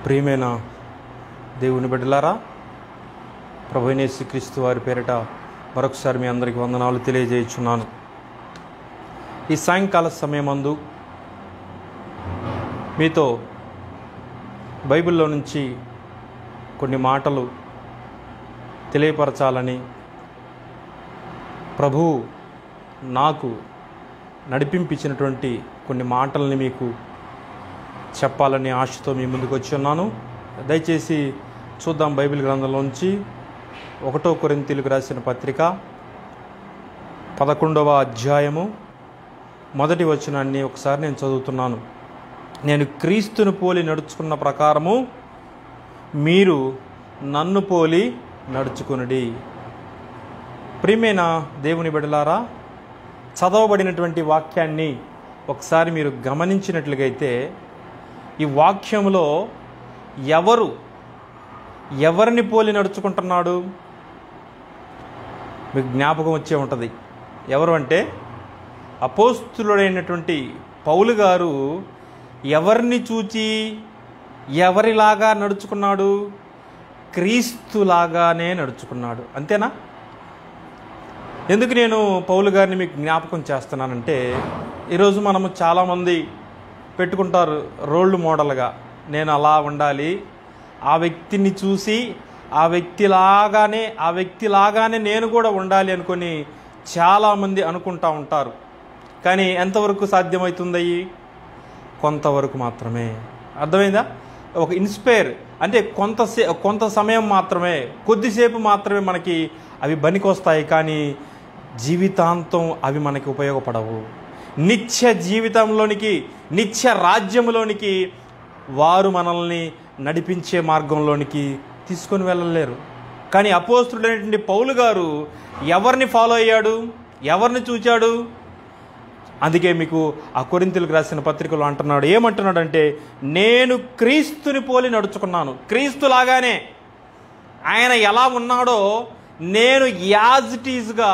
ప్రియమైన దేవుని బిడ్డలారా, ప్రభువైన యేసుక్రీస్తు వారి పేరిట మరొకసారి మీ అందరికీ వందనాలు తెలియజేయుచున్నాను. ఈ సాయంకాల సమయమందు మీతో బైబిల్లో నుంచి కొన్ని మాటలు తెలియపరచాలని ప్రభువు నాకు నడిపించినటువంటి కొన్ని మాటల్ని మీకు చెప్పాలని ఆశతో మీ ముందుకు వచ్చి ఉన్నాను. దయచేసి చూద్దాం. బైబిల్ గ్రంథంలోంచి 1 కొరింథీయులకు రాసిన పత్రిక 11వ అధ్యాయము 1వ వచనాన్ని ఒకసారి నేను చదువుతున్నాను. నేను క్రీస్తును పోలి నడుచుకున్న ప్రకారము మీరు నన్ను పోలి నడుచుకునుడి. ప్రియమైన దేవుని బిడ్డలారా, చదవబడినటువంటి వాక్యాన్ని ఒకసారి మీరు గమనించినట్లుగైతే ఈ వాక్యంలో ఎవరిని పోలి నడుచుకుంటున్నాడు మీకు జ్ఞాపకం వచ్చే ఉంటుంది. ఎవరు అంటే అపోస్తులుడైనటువంటి పౌలు గారు ఎవరిని చూచి ఎవరిలాగా నడుచుకున్నాడు? క్రీస్తులాగానే నడుచుకున్నాడు. అంతేనా? ఎందుకు నేను పౌలు గారిని మీకు జ్ఞాపకం చేస్తున్నానంటే, ఈరోజు మనము చాలామంది పెట్టుకుంటారు రోల్ మోడల్గా, నేను అలా ఉండాలి, ఆ వ్యక్తిని చూసి ఆ వ్యక్తిలాగానే నేను కూడా ఉండాలి అనుకొని చాలామంది అనుకుంటూ ఉంటారు. కానీ ఎంతవరకు సాధ్యమవుతుంది? కొంతవరకు మాత్రమే. అర్థమైందా? ఒక ఇన్స్పైర్ అంటే కొంత సమయం మాత్రమే, కొద్దిసేపు మాత్రమే మనకి అవి పనికొస్తాయి. కానీ జీవితాంతం అవి మనకి ఉపయోగపడవు. నిత్య జీవితంలోనికి, నిత్య రాజ్యంలోనికి వారు మనల్ని నడిపించే మార్గంలోనికి తీసుకొని వెళ్ళలేరు. కానీ అపోస్తుడైనటువంటి పౌలు గారు ఎవరిని ఫాలో అయ్యాడు? ఎవరిని చూచాడు? అందుకే మీకు ఆ కొరింథీయులకు రాసిన పత్రికలో అంటున్నాడు. ఏమంటున్నాడంటే, నేను క్రీస్తుని పోలి నడుచుకున్నాను. క్రీస్తులాగానే ఆయన ఎలా ఉన్నాడో నేను యాజ్ ఇట్ ఈజ్గా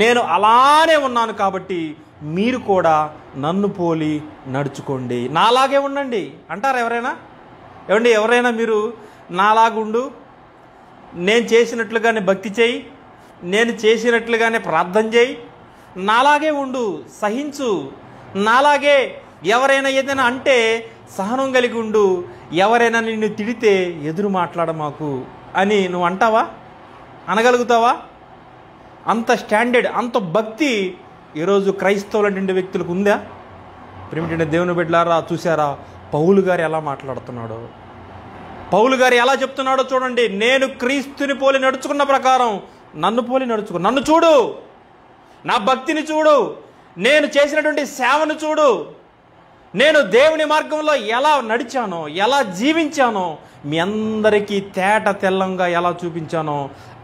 నేను అలానే ఉన్నాను. కాబట్టి మీరు కూడా నన్ను పోలి నడుచుకోండి, నాలాగే ఉండండి అంటారు ఎవరైనా? ఎవరైనా మీరు నాలాగుండు, నేను చేసినట్లుగానే భక్తి చేయి, నేను చేసినట్లుగానే ప్రార్థన చేయి, నాలాగే ఉండు, సహించు, నాలాగే ఎవరైనా ఏదైనా అంటే సహనం కలిగి ఉండు, ఎవరైనా నిన్ను తిడితే ఎదురు మాట్లాడమాకు అని నువ్వు అంటావా? అనగలుగుతావా? అంత స్టాండర్డ్, అంత భక్తి ఈరోజు క్రైస్తవులైన వ్యక్తులకు ఉందా? ప్రియమైన దేవుని బిడ్డలారా, చూసారా పౌలు గారు ఎలా మాట్లాడుతున్నాడో? పౌలు గారు ఎలా చెప్తున్నాడో చూడండి. నేను క్రీస్తుని పోలి నడుచుకున్న ప్రకారం నన్ను పోలి నడుచుకో. నన్ను చూడు, నా భక్తిని చూడు, నేను చేసినటువంటి సేవను చూడు, నేను దేవుని మార్గంలో ఎలా నడిచానో, ఎలా జీవించానో, మీ అందరికీ తేట తెల్లంగా ఎలా చూపించానో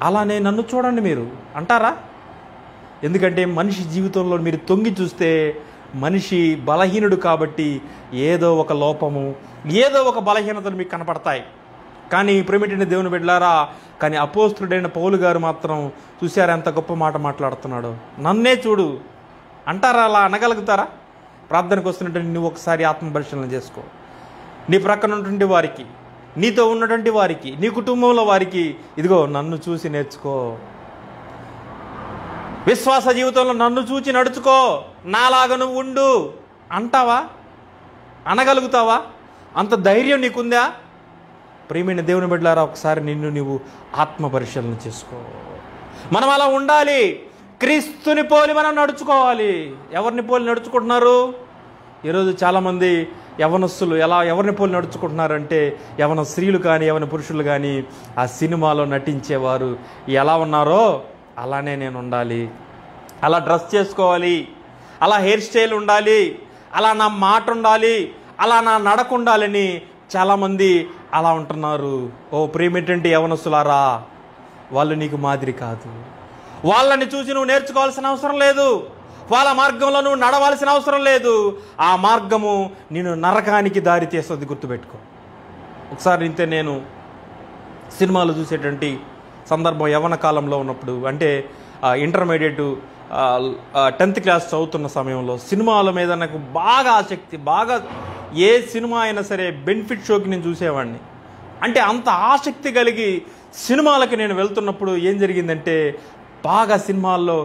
అలానే నన్ను చూడండి మీరు అంటారా? ఎందుకంటే మనిషి జీవితంలో మీరు తొంగి చూస్తే మనిషి బలహీనుడు కాబట్టి ఏదో ఒక లోపము, ఏదో ఒక బలహీనతలు మీకు కనపడతాయి. కానీ ప్రియమైన దేవుని బిడ్డలారా, కానీ అపోస్తుడైన పౌలు గారు మాత్రం చూశారా ఎంత గొప్ప మాట మాట్లాడుతున్నాడో? నన్నే చూడు అంటారా? అలా అనగలుగుతారా? ప్రార్థనకు వస్తున్నటువంటి నువ్వు ఒకసారి ఆత్మపరిశీలన చేసుకో. నీ ప్రక్కన ఉన్నటువంటి వారికి, నీతో ఉన్నటువంటి వారికి, నీ కుటుంబంలో వారికి, ఇదిగో నన్ను చూసి నేర్చుకో. విశ్వాస జీవితంలో నన్ను చూచి నడుచుకో, నాలాగా నువ్వు ఉండు అంటావా? అనగలుగుతావా? అంత ధైర్యం నీకుందా? ప్రియమైన దేవుని బిడ్డలారా, ఒకసారి నిన్ను నీవు ఆత్మ పరిశీలన చేసుకో. మనం అలా ఉండాలి, క్రీస్తుని పోలి మనం నడుచుకోవాలి. ఎవరిని పోలి నడుచుకుంటున్నారు? ఈరోజు చాలామంది యవనస్తులు ఎవరిని పోలి నడుచుకుంటున్నారంటే, యవన స్త్రీలు కానీ యవన పురుషులు కానీ ఆ సినిమాలో నటించేవారు ఎలా ఉన్నారో అలానే నేను ఉండాలి, అలా డ్రెస్ చేసుకోవాలి, అలా హెయిర్ స్టైల్ ఉండాలి, అలా నా మాట ఉండాలి, అలా నా నడక ఉండాలని చాలామంది అలా ఉంటున్నారు. ఓ ప్రియమైనటువంటి యవనస్తులారా, వాళ్ళు నీకు మాదిరి కాదు. వాళ్ళని చూసి నువ్వు నేర్చుకోవాల్సిన అవసరం లేదు, వాళ్ళ మార్గంలో నువ్వు నడవాల్సిన అవసరం లేదు. ఆ మార్గము నేను నరకానికి దారి తీస్తుంది, గుర్తుపెట్టుకో. ఒకసారి ఇంతే నేను సినిమాలు చూసేటువంటి సందర్భం యవ్వన కాలంలో ఉన్నప్పుడు, అంటే ఇంటర్మీడియట్ 10th క్లాస్ చదువుతున్న సమయంలో సినిమాల మీద నాకు బాగా ఆసక్తి, బాగా ఏ సినిమా అయినా సరే బెనిఫిట్ షోకి నేను చూసేవాడిని. అంటే అంత ఆసక్తి కలిగి సినిమాలకి నేను వెళ్తున్నప్పుడు ఏం జరిగిందంటే, బాగా సినిమాల్లో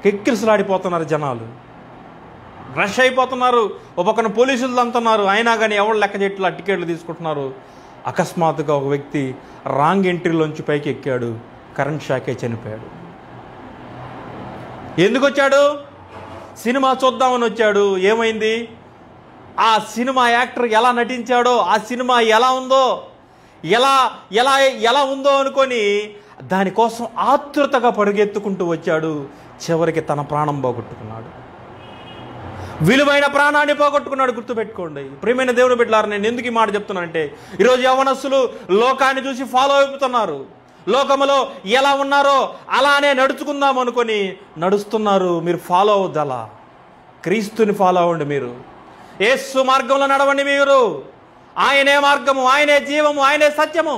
కెక్కిరిసలాడిపోతున్నారు జనాలు, రష్ అయిపోతున్నారు. ఒక పక్కన పోలీసులు అంటున్నారు, అయినా కానీ ఎవరు లెక్క చేయట్లా, టికెట్లు తీసుకుంటున్నారు. అకస్మాత్తుగా ఒక వ్యక్తి రాంగ్ ఎంట్రీలోంచి పైకి ఎక్కాడు, కరెంట్ షాకే చనిపోయాడు. ఎందుకు వచ్చాడు? సినిమా చూద్దామని వచ్చాడు. ఏమైంది? ఆ సినిమా యాక్టర్ ఎలా నటించాడో, ఆ సినిమా ఎలా ఉందో, ఎలా ఎలా ఎలా ఉందో అనుకొని దానికోసం ఆతృతగా పరుగెత్తుకుంటూ వచ్చాడు. చివరికి తన ప్రాణం పోగొట్టుకున్నాడు, విలువైన ప్రాణాన్ని పోగొట్టుకున్నాడు. గుర్తుపెట్టుకోండి ప్రియమైన దేవుని బిడ్డలారా, నేను ఎందుకు ఈ మాట చెప్తున్నానంటే, ఈరోజు యవ్వనస్తులు లోకాన్ని చూసి ఫాలో అయిపోతున్నారు. లోకములో ఎలా ఉన్నారో అలానే నడుచుకుందాం అనుకొని నడుస్తున్నారు. మీరు ఫాలో అవ్వద్దు, అలా క్రీస్తుని ఫాలో అవ్వండి. మీరు యేసు మార్గంలో నడవండి. మీరు ఆయనే మార్గము, ఆయనే జీవము, ఆయనే సత్యము.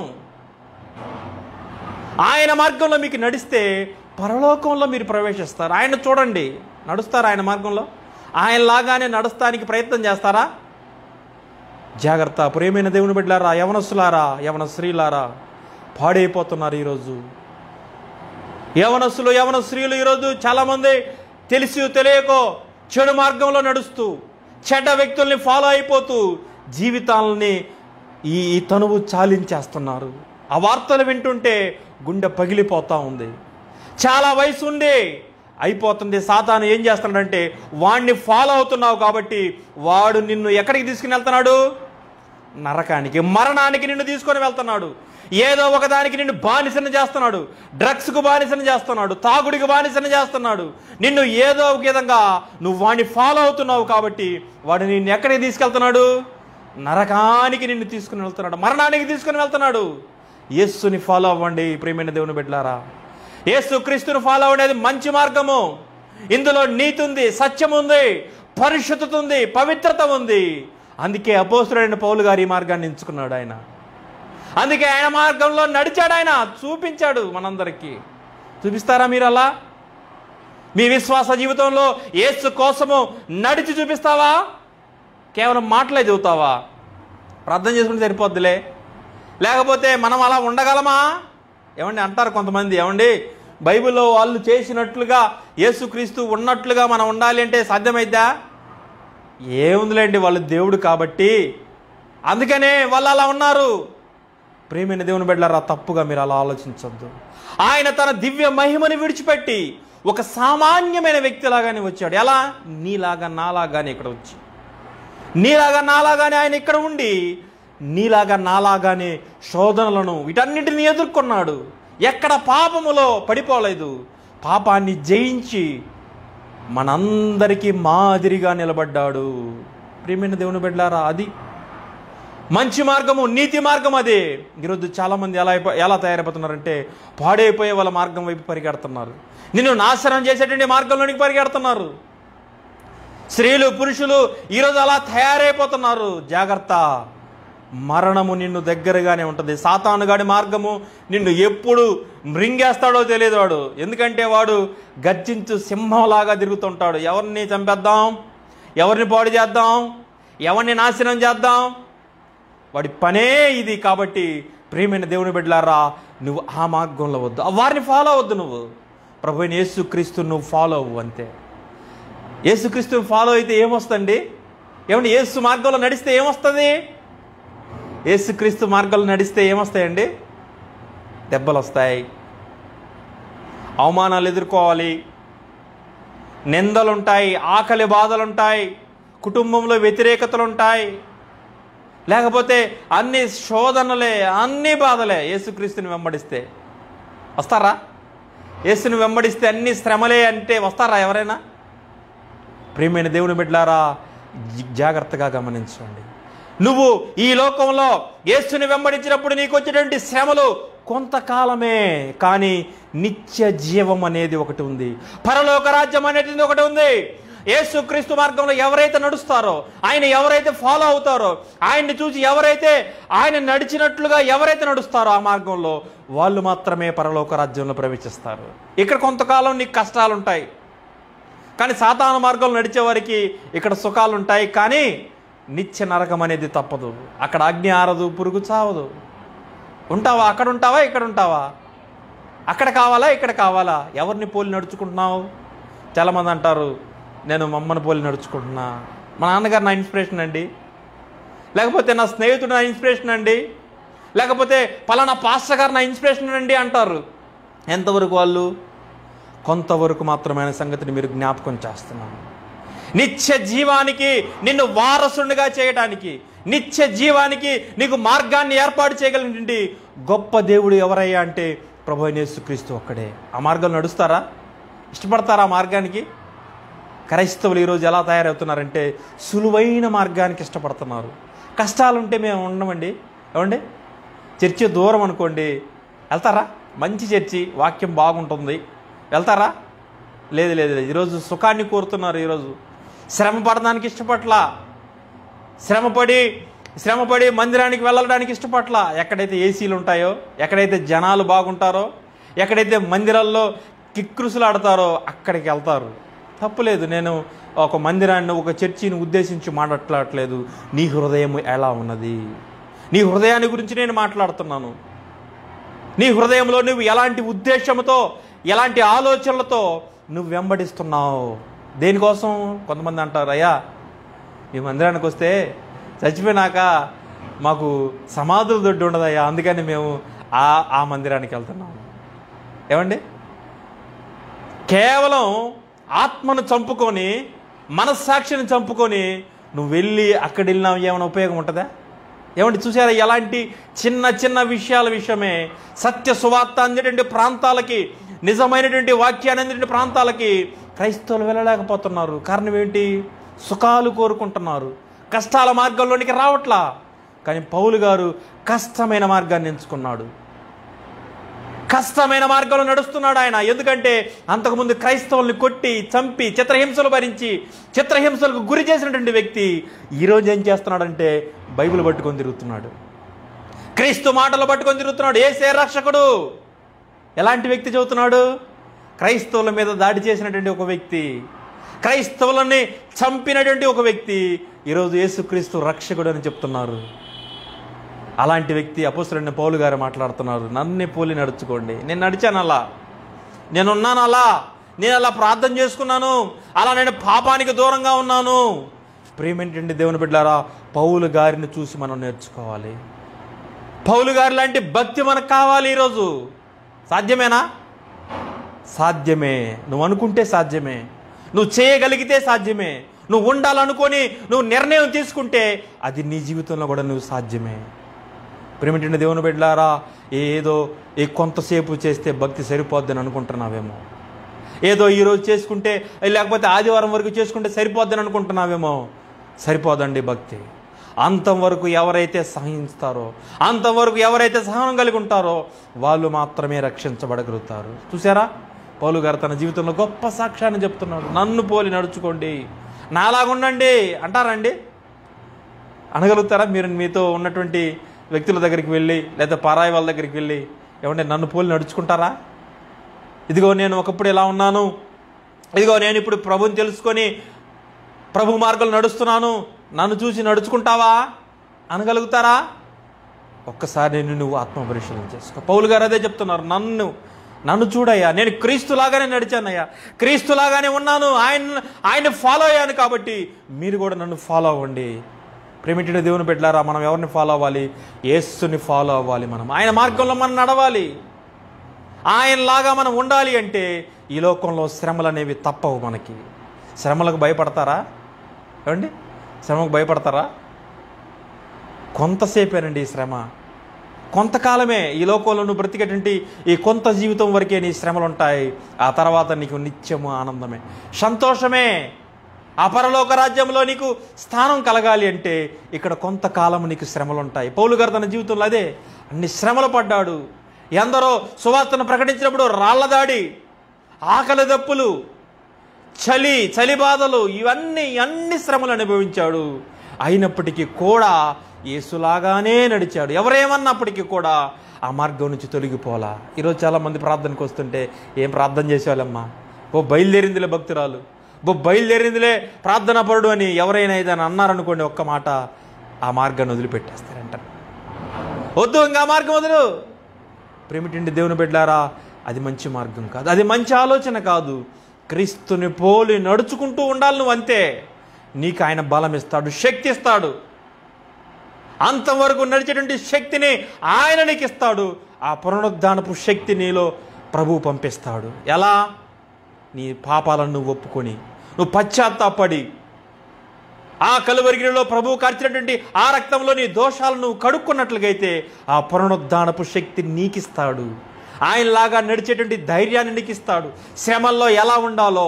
ఆయన మార్గంలో మీకు నడిస్తే పరలోకంలో మీరు ప్రవేశిస్తారు. ఆయన చూడండి, నడుస్తారా ఆయన మార్గంలో? ఆయనలాగానే నడుస్తానికి ప్రయత్నం చేస్తారా? జాగ్రత్త ప్రియమైన దేవుని బిడ్డలారా, యవనస్తులారా, యవన స్త్రీలారా, పాడైపోతున్నారు ఈరోజు. యవనస్తులు, యవన స్త్రీలు ఈరోజు చాలామంది తెలిసి తెలియకో చెడు మార్గంలో నడుస్తూ, చెడ్డ వ్యక్తుల్ని ఫాలో అయిపోతూ జీవితాలని ఈ తనువు చాలించేస్తున్నారు. ఆ వార్తలు వింటుంటే గుండె పగిలిపోతూ ఉంది. చాలా వయసు ఉండి అయిపోతుంది. సాతాను ఏం చేస్తున్నాడంటే, వాడిని ఫాలో అవుతున్నావు కాబట్టి వాడు నిన్ను ఎక్కడికి తీసుకుని వెళ్తున్నాడు? నరకానికి, మరణానికి నిన్ను తీసుకొని వెళ్తున్నాడు. ఏదో ఒకదానికి నిన్ను బానిసను చేస్తున్నాడు. డ్రగ్స్కు బానిసను చేస్తున్నాడు, తాగుడికి బానిసను చేస్తున్నాడు. నిన్ను ఏదో ఒక విధంగా నువ్వు వాడిని ఫాలో అవుతున్నావు కాబట్టి వాడు నిన్ను ఎక్కడికి తీసుకెళ్తున్నాడు? నరకానికి నిన్ను తీసుకుని వెళ్తున్నాడు, మరణానికి తీసుకుని వెళ్తున్నాడు. యేసుని ఫాలో అవ్వండి ప్రియమైన దేవుని బిడ్డలారా. యేసు క్రీస్తుని ఫాలో అవ్వడేది మంచి మార్గము. ఇందులో నీతి ఉంది, సత్యం ఉంది, పరిశుద్ధత ఉంది, పవిత్రత ఉంది. అందుకే అపోస్తలుడైన పౌలు గారు ఈ మార్గాన్ని ఎంచుకున్నాడు. ఆయన అందుకే ఆయన మార్గంలో నడిచాడు. ఆయన చూపించాడు మనందరికీ. చూపిస్తారా మీరు అలా? మీ విశ్వాస జీవితంలో యేసు కోసము నడిచి చూపిస్తావా? కేవలం మాటలే చెబుతావా? ప్రార్థన చేసుకుంటే సరిపోద్దులే. లేకపోతే మనం అలా ఉండగలమా? ఏమండి అంటారు కొంతమంది, ఏమండి బైబిల్లో వాళ్ళు చేసినట్లుగా యేసుక్రీస్తు ఉన్నట్లుగా మనం ఉండాలి అంటే సాధ్యమైద్దా? ఏముందిలేండి, వాళ్ళు దేవుడు కాబట్టి అందుకనే వాళ్ళు అలా ఉన్నారు. ప్రియమైన దేవుని బిడ్డలారా, తప్పుగా మీరు అలా ఆలోచించొద్దు. ఆయన తన దివ్య మహిమని విడిచిపెట్టి ఒక సామాన్యమైన వ్యక్తిలాగానే వచ్చాడు. ఎలా? నీలాగా నాలాగానే ఇక్కడ వచ్చి, నీలాగా నాలాగానే ఆయన ఇక్కడ ఉండి, నీలాగా నాలాగానే శోధనలను వీటన్నిటిని ఎదుర్కొన్నాడు. ఎక్కడ పాపములో పడిపోలేదు. పాపాన్ని జయించి మనందరికీ మాదిరిగా నిలబడ్డాడు. ప్రియమైన దేవుని బిడ్డలారా, అది మంచి మార్గము, నీతి మార్గం. అదే ఈరోజు చాలామంది ఎలా తయారైపోతున్నారంటే, పాడైపోయే వాళ్ళ మార్గం వైపు పరిగెడుతున్నారు. నిన్ను నాశనం చేసేటువంటి మార్గంలోనికి పరిగెడుతున్నారు. స్త్రీలు, పురుషులు ఈరోజు అలా తయారైపోతున్నారు. జాగ్రత్త, మరణము నిన్ను దగ్గరగానే ఉంటుంది. సాతానుగాడి మార్గము నిన్ను ఎప్పుడు మృంగేస్తాడో తెలియదు వాడు. ఎందుకంటే వాడు గర్జించు సింహంలాగా తిరుగుతుంటాడు. ఎవరిని చంపేద్దాం, ఎవరిని పాడు చేద్దాం, ఎవరిని నాశనం చేద్దాం, వాడి పనే ఇది. కాబట్టి ప్రియమైన దేవుని బిడ్డలారా, నువ్వు ఆ మార్గంలో వద్దు, వారిని ఫాలో అవద్దు. నువ్వు ప్రభువైన యేసుక్రీస్తుని నువ్వు ఫాలో అవ్వు అంతే. యేసుక్రీస్తుని ఫాలో అయితే ఏమొస్తుంది? ఏమంటే యేసు మార్గంలో నడిస్తే ఏమొస్తుంది? యేసుక్రీస్తు మార్గంలో నడిస్తే ఏమొస్తాయండి? దెబ్బలు వస్తాయి, అవమానాలు ఎదుర్కోవాలి, నిందలుంటాయి, ఆకలి బాధలుంటాయి, కుటుంబంలో వ్యతిరేకతలు ఉంటాయి, లేకపోతే అన్ని శోధనలే, అన్ని బాధలే. యేసుక్రీస్తుని వెంబడిస్తే వస్తారా? యేసుని వెంబడిస్తే అన్ని శ్రమలే అంటే వస్తారా ఎవరైనా? ప్రియమైన దేవుని బిడ్డలారా, జాగ్రత్తగా గమనించండి. నువ్వు ఈ లోకంలో యేసుని వెంబడించినప్పుడు నీకు వచ్చేటువంటి శ్రమలు కొంతకాలమే, కానీ నిత్య జీవం అనేది ఒకటి ఉంది, పరలోక రాజ్యం అనేది ఒకటి ఉంది. యేసుక్రీస్తు మార్గంలో ఎవరైతే నడుస్తారో, ఆయన ఎవరైతే ఫాలో అవుతారో, ఆయన్ని చూసి ఎవరైతే ఆయన నడిచినట్లుగా ఎవరైతే నడుస్తారో ఆ మార్గంలో, వాళ్ళు మాత్రమే పరలోక రాజ్యంలో ప్రవేశిస్తారు. ఇక్కడ కొంతకాలం నీకు కష్టాలు ఉంటాయి, కానీ సాతాను మార్గంలో నడిచే వారికి ఇక్కడ సుఖాలు ఉంటాయి, కానీ నిత్య నరకం అనేది తప్పదు. అక్కడ అగ్ని ఆరదు, పురుగు చావదు. ఉంటావా? అక్కడ ఉంటావా? ఇక్కడ ఉంటావా? అక్కడ కావాలా? ఇక్కడ కావాలా? ఎవరిని పోలి నడుచుకుంటున్నావు? చాలామంది అంటారు, నేను మా అమ్మని పోలి నడుచుకుంటున్నా, మా నాన్నగారు నా ఇన్స్పిరేషన్ అండి, లేకపోతే నా స్నేహితుడు నా ఇన్స్పిరేషన్ అండి, లేకపోతే పలానా పాస్టర్ గారు నా ఇన్స్పిరేషన్ అండి అంటారు. ఎంతవరకు వాళ్ళు? కొంతవరకు మాత్రమైన సంగతిని మీరు జ్ఞాపకం చేస్తున్నాను. నిత్య జీవానికి నిన్ను వారసునిగా చేయడానికి, నిత్య జీవానికి నీకు మార్గాన్ని ఏర్పాటు చేయగలిగినటువంటి గొప్ప దేవుడు ఎవరయ్యా అంటే ప్రభువైన యేసుక్రీస్తు ఒక్కడే. ఆ మార్గంలో నడుస్తారా? ఇష్టపడతారా ఆ మార్గానికి? క్రైస్తవులు ఈరోజు ఎలా తయారవుతున్నారంటే సులువైన మార్గానికి ఇష్టపడుతున్నారు. కష్టాలుంటే మేము ఉండమండి. ఏమండి, చర్చి దూరం అనుకోండి, వెళ్తారా? మంచి చర్చి, వాక్యం బాగుంటుంది, వెళ్తారా? లేదు లేదు లేదు. ఈరోజు సుఖాన్ని కోరుతున్నారు. ఈరోజు శ్రమ పడడానికి ఇష్టపట్లా, శ్రమపడి మందిరానికి వెళ్ళడానికి ఇష్టపట్లా. ఎక్కడైతే ఏసీలు ఉంటాయో, ఎక్కడైతే జనాలు బాగుంటారో, ఎక్కడైతే మందిరాల్లో కిక్రుసులాడతారో అక్కడికి వెళ్తారు. తప్పులేదు, నేను ఒక మందిరాన్ని, ఒక చర్చిని ఉద్దేశించి మాట్లాడట్లేదు. నీ హృదయం ఎలా ఉన్నది? నీ హృదయాన్ని గురించి నేను మాట్లాడుతున్నాను. నీ హృదయంలో నువ్వు ఎలాంటి ఉద్దేశంతో, ఎలాంటి ఆలోచనలతో నువ్వు వెంబడిస్తున్నావు? దేనికోసం? కొంతమంది అంటారు, అయ్యా ఈ మందిరానికి వస్తే చచ్చిపోయినాక మాకు సమాధుల దొడ్డు ఉండదయ్యా, అందుకని మేము ఆ మందిరానికి వెళ్తున్నాము. ఏమండి, కేవలం ఆత్మను చంపుకొని, మనస్సాక్షిని చంపుకొని నువ్వు వెళ్ళి అక్కడ వెళ్ళినావు, ఏమైనా ఉపయోగం ఉంటుందా? ఏమంటే చూసారా, ఎలాంటి చిన్న చిన్న విషయాల విషయమే సత్య సువార్త అందేటువంటి ప్రాంతాలకి, నిజమైనటువంటి వాక్యాన్ని అందేటువంటి ప్రాంతాలకి క్రైస్తవులు వెళ్ళలేకపోతున్నారు. కారణం ఏంటి? సుఖాలు కోరుకుంటున్నారు, కష్టాల మార్గంలోనికి రావట్లా. కానీ పౌలు గారు కష్టమైన మార్గాన్ని ఎంచుకున్నాడు, కష్టమైన మార్గంలో నడుస్తున్నాడు ఆయన. ఎందుకంటే అంతకుముందు క్రైస్తవుల్ని కొట్టి, చంపి, చిత్రహింసలు భరించి, చిత్రహింసలకు గురి చేసినటువంటి వ్యక్తి ఈరోజు ఏం చేస్తున్నాడంటే బైబిల్ పట్టుకొని తిరుగుతున్నాడు, క్రీస్తు మాటలు పట్టుకొని తిరుగుతున్నాడు. యేసే రక్షకుడు. ఎలాంటి వ్యక్తి చెబుతున్నాడు? క్రైస్తవుల మీద దాడి చేసినటువంటి ఒక వ్యక్తి, క్రైస్తవులని చంపినటువంటి ఒక వ్యక్తి ఈరోజు యేసుక్రీస్తు రక్షకుడు అని చెప్తున్నారు. అలాంటి వ్యక్తి అపోస్తలుడైన పౌలు గారు మాట్లాడుతున్నారు, నన్నే పోలి నడుచుకోండి. నేను నడిచాను అలా, నేనున్నాను అలా, నేను అలా ప్రార్థన చేసుకున్నాను, అలా నేను పాపానికి దూరంగా ఉన్నాను. ప్రేమేంటండి దేవుని బిడ్డలారా, పౌలు గారిని చూసి మనం నేర్చుకోవాలి. పౌలు గారి లాంటి భక్తి మనకు కావాలి. ఈరోజు సాధ్యమేనా? సాధ్యమే. నువ్వు అనుకుంటే సాధ్యమే, నువ్వు చేయగలిగితే సాధ్యమే, నువ్వు ఉండాలనుకొని నువ్వు నిర్ణయం తీసుకుంటే అది నీ జీవితంలో కూడా నువ్వు సాధ్యమే. ప్రేమేంటండి దేవుని బిడ్డలారా, ఏదో కొంతసేపు చేస్తే భక్తి సరిపోద్దని అనుకుంటున్నావేమో, ఏదో ఈరోజు చేసుకుంటే లేకపోతే ఆదివారం వరకు చేసుకుంటే సరిపోద్దని అనుకుంటున్నావేమో. సరిపోదండి భక్తి. అంతవరకు ఎవరైతే సహిస్తారో, అంతవరకు ఎవరైతే సహనం కలిగి ఉంటారో వాళ్ళు మాత్రమే రక్షించబడగలుగుతారు. చూసారా, పౌలు గారు తన జీవితంలో గొప్ప సాక్ష్యాన్ని చెప్తున్నాడు. నన్ను పోలి నడుచుకోండి, నాలాగుండండి అంటారండి. అనగలుగుతారా? మీరు మీతో ఉన్నటువంటి వ్యక్తుల దగ్గరికి వెళ్ళి, లేదా పరాయి వాళ్ళ దగ్గరికి వెళ్ళి, ఏమంటే నన్ను పోలి నడుచుకుంటారా? ఇదిగో నేను ఒకప్పుడు ఎలా ఉన్నాను, ఇదిగో నేను ఇప్పుడు ప్రభుని తెలుసుకొని ప్రభు మార్గంలో నడుస్తున్నాను, నన్ను చూసి నడుచుకుంటావా అనగలుగుతారా? ఒక్కసారి నువ్వు ఆత్మ పరిశీలన చేసుకో. పౌలు గారు అదే చెప్తున్నారు, నన్ను చూడయ్యా, నేను క్రీస్తులాగానే నడిచానయ్యా, క్రీస్తులాగానే ఉన్నాను, ఆయన ఫాలో అయ్యాను, కాబట్టి మీరు కూడా నన్ను ఫాలో అవ్వండి. ప్రేమించిన దేవుని బిడ్డలారా, మనం ఎవరిని ఫాలో అవ్వాలి? యేసుని ఫాలో అవ్వాలి. మనం ఆయన మార్గంలో మనం నడవాలి. ఆయనలాగా మనం ఉండాలి అంటే ఈ లోకంలో శ్రమలు అనేవి తప్పవు మనకి. శ్రమలకు భయపడతారా? ఏమండి, శ్రమకు భయపడతారా? కొంతసేపేనండి ఈ శ్రమ, కొంతకాలమే. ఈ లోకంలో నువ్వు బ్రతికేటువంటి ఈ కొంత జీవితం వరకే నీ శ్రమలు ఉంటాయి. ఆ తర్వాత నీకు నిత్యము ఆనందమే, సంతోషమే. ఆ పరలోక రాజ్యంలో నీకు స్థానం కలగాలి అంటే ఇక్కడ కొంతకాలం నీకు శ్రమలు ఉంటాయి. పౌలు గారు తన జీవితంలో అదే అన్ని శ్రమలు పడ్డాడు. ఎందరో సువార్తను ప్రకటించినప్పుడు రాళ్ల దాడి, ఆకలి దప్పులు, చలి బాధలు, అన్ని శ్రమలు అనుభవించాడు. అయినప్పటికీ కూడా యేసులాగానే నడిచాడు. ఎవరేమన్నప్పటికీ కూడా ఆ మార్గం నుంచి తొలగిపోలా. ఈరోజు చాలామంది ప్రార్థనకు వస్తుంటే, ఏం ప్రార్థన చేసేవాళ్ళమ్మా, బయలుదేరిందిలే భక్తురాలు, బయలుదేరిందిలే ప్రార్థనా పరుడు అని ఎవరైనా ఏదైనా అన్నారనుకోండి, ఒక్క మాట, ఆ మార్గాన్ని వదిలిపెట్టేస్తారంట. వద్దు, ఇంకా మార్గం వదులు. ప్రేమిటండి దేవుని బిడ్డలారా, అది మంచి మార్గం కాదు, అది మంచి ఆలోచన కాదు. క్రీస్తుని పోలి నడుచుకుంటూ ఉండాలి నువ్వు, అంతే. నీకు ఆయన బలం ఇస్తాడు, శక్తి ఇస్తాడు. అంతవరకు నడిచేటువంటి శక్తిని ఆయన నీకు ఇస్తాడు. ఆ పునరుద్ధానపు శక్తి నీలో ప్రభువు పంపిస్తాడు. ఎలా? నీ పాపాలను నువ్వు ఒప్పుకొని, నువ్వు పశ్చాత్తాపడి, ఆ కలువరిగిరిలో ప్రభువు కార్చినటువంటి ఆ రక్తంలో నీ దోషాలను నువ్వు కడుక్కున్నట్లుగైతే ఆ పునరుద్ధానపు శక్తి నీకిస్తాడు. ఆయనలాగా నడిచేటువంటి ధైర్యాన్ని నీకు ఇస్తాడు. శ్రమల్లో ఎలా ఉండాలో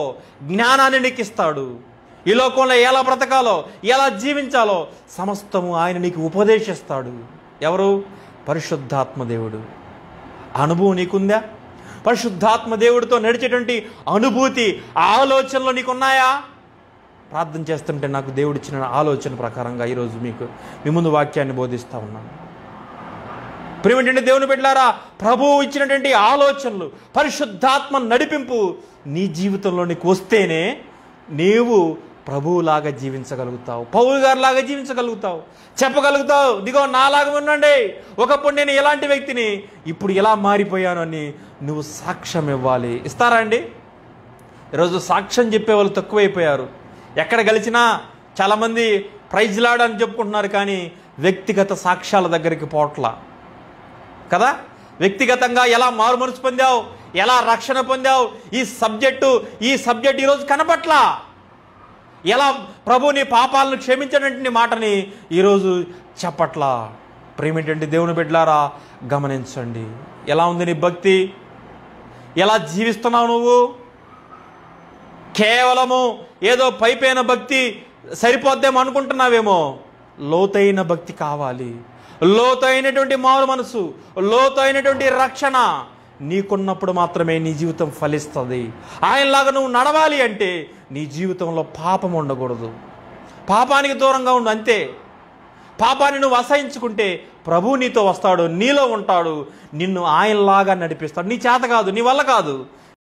జ్ఞానాన్ని నీకు ఇస్తాడు. ఈ లోకంలో ఎలా బ్రతకాలో, ఎలా జీవించాలో సమస్తము ఆయన నీకు ఉపదేశిస్తాడు. ఎవరు? పరిశుద్ధాత్మ దేవుడు. అనుభవం నీకుందా? పరిశుద్ధాత్మ దేవుడితో నడిచేటువంటి అనుభూతి, ఆలోచనలు నీకున్నాయా? ప్రార్థన చేస్తుంటే నాకు దేవుడిచ్చిన ఆలోచన ప్రకారంగా ఈరోజు మీ ముందు వాక్యాన్ని బోధిస్తూ ఉన్నాను. ప్రియమైనటువంటి దేవుని బిడ్డలారా, ప్రభువు ఇచ్చినటువంటి ఆలోచనలు, పరిశుద్ధాత్మ నడిపింపు నీ జీవితంలో నీకు వస్తేనే నీవు ప్రభువులాగా జీవించగలుగుతావు, పౌలు గారిలాగా జీవించగలుగుతావు, చెప్పగలుగుతావు, ఇదిగో నాలాగా ఉండండి, ఒకప్పుడు నేను ఎలాంటి వ్యక్తిని, ఇప్పుడు ఎలా మారిపోయాను అని నువ్వు సాక్ష్యం ఇవ్వాలి. ఇస్తారా అండి? ఈరోజు సాక్ష్యం చెప్పేవాళ్ళు తక్కువైపోయారు. ఎక్కడ గెలిచినా చాలామంది ప్రైజ్ లాడ్ అని చెప్పుకుంటున్నారు, కానీ వ్యక్తిగత సాక్ష్యాల దగ్గరికి పోట్లా కదా. వ్యక్తిగతంగా ఎలా మారు మనసు పొందావు, ఎలా రక్షణ పొందావు, ఈ సబ్జెక్ట్ ఈరోజు కనపట్లా. ఎలా ప్రభు నీ పాపాలను క్షమించడంటే మాటని ఈరోజు చెప్పట్లా. ప్రేమేంటంటే దేవుని బిడ్డలారా, గమనించండి. ఎలా ఉంది నీ భక్తి? ఎలా జీవిస్తున్నావు నువ్వు? కేవలము ఏదో పైపైన భక్తి సరిపోద్దేమో అనుకుంటున్నావేమో. లోతైన భక్తి కావాలి, లోతైనటువంటి మారు మనసు, లోతైనటువంటి రక్షణ నీకున్నప్పుడు మాత్రమే నీ జీవితం ఫలిస్తుంది. ఆయనలాగా నువ్వు నడవాలి అంటే నీ జీవితంలో పాపం ఉండకూడదు, పాపానికి దూరంగా ఉండు, అంతే. పాపాన్ని నువ్వు అసహించుకుంటే ప్రభు నీతో వస్తాడు, నీలో ఉంటాడు, నిన్ను ఆయనలాగా నడిపిస్తాడు. నీ చేత కాదు, నీ వల్ల కాదు,